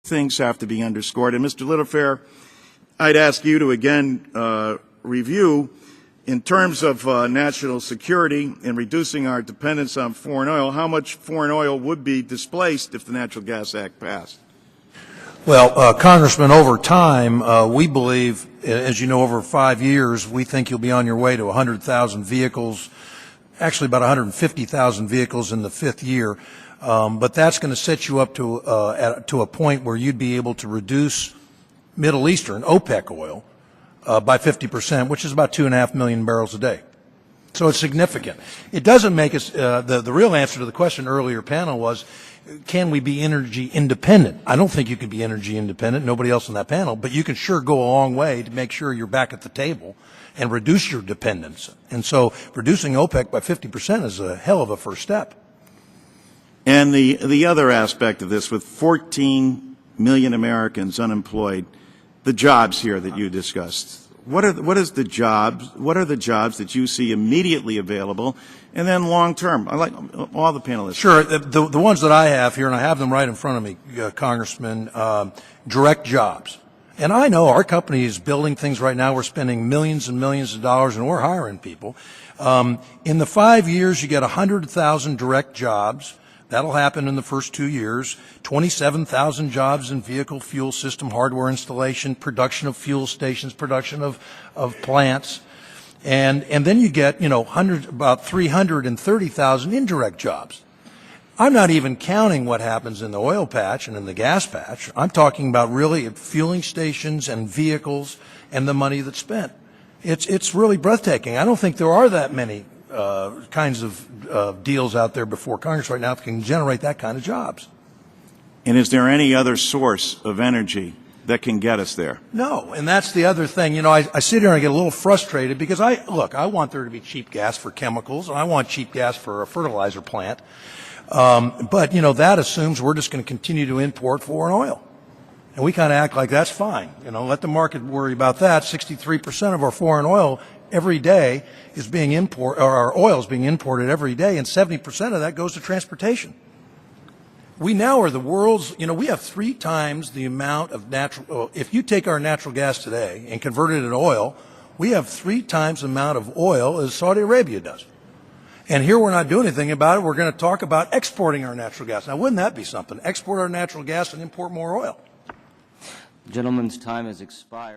things have to be underscored. And Mr. Littlefair, I'd ask you to again review, in terms of national security and reducing our dependence on foreign oil, how much foreign oil would be displaced if the Natural Gas Act passed? Well, Congressman, over time, we believe, as you know, over 5 years, we think you'll be on your way to 100,000 vehicles, actually about 150,000 vehicles in the 5th year. But that's going to set you up to a point where you'd be able to reduce Middle Eastern OPEC oil by 50%, which is about 2.5 million barrels a day. So it's significant. It doesn't make us, the real answer to the question earlier panel was, can we be energy independent? I don't think you can be energy independent, nobody else on that panel, but you can sure go a long way to make sure you're back at the table and reduce your dependence. And so reducing OPEC by 50% is a hell of a first step. And the other aspect of this, with 14 million Americans unemployed, the jobs here that you discussed, what are the jobs that you see immediately available, and then long term? I like all the panelists. Sure, the ones that I have here, and I have them right in front of me, Congressman, direct jobs. And I know our company is building things right now. We're spending millions and millions of dollars, and we're hiring people. In the 5 years, you get 100,000 direct jobs. That'll happen in the first 2 years. 27,000 jobs in vehicle fuel system hardware installation, production of fuel stations, production of plants. And then you get, about 330,000 indirect jobs. I'm not even counting what happens in the oil patch and in the gas patch. I'm talking about really at fueling stations and vehicles and the money that's spent. It's really breathtaking. I don't think there are that many kinds of deals out there before Congress right now that can generate that kind of jobs. And is there any other source of energy that can get us there? No, and that's the other thing. I sit here and I get a little frustrated because I want there to be cheap gas for chemicals, and I want cheap gas for a fertilizer plant. But that assumes we're just going to continue to import foreign oil. And we kind of act like that's fine. Let the market worry about that. 63% of our foreign oil every day is being imported, or our oil is being imported every day, and 70% of that goes to transportation. We now are the world's, we have 3 times the amount of natural, if you take our natural gas today and convert it into oil, we have 3 times the amount of oil as Saudi Arabia does. And here we're not doing anything about it. We're going to talk about exporting our natural gas. Now, wouldn't that be something? Export our natural gas and import more oil. The gentleman's time has expired.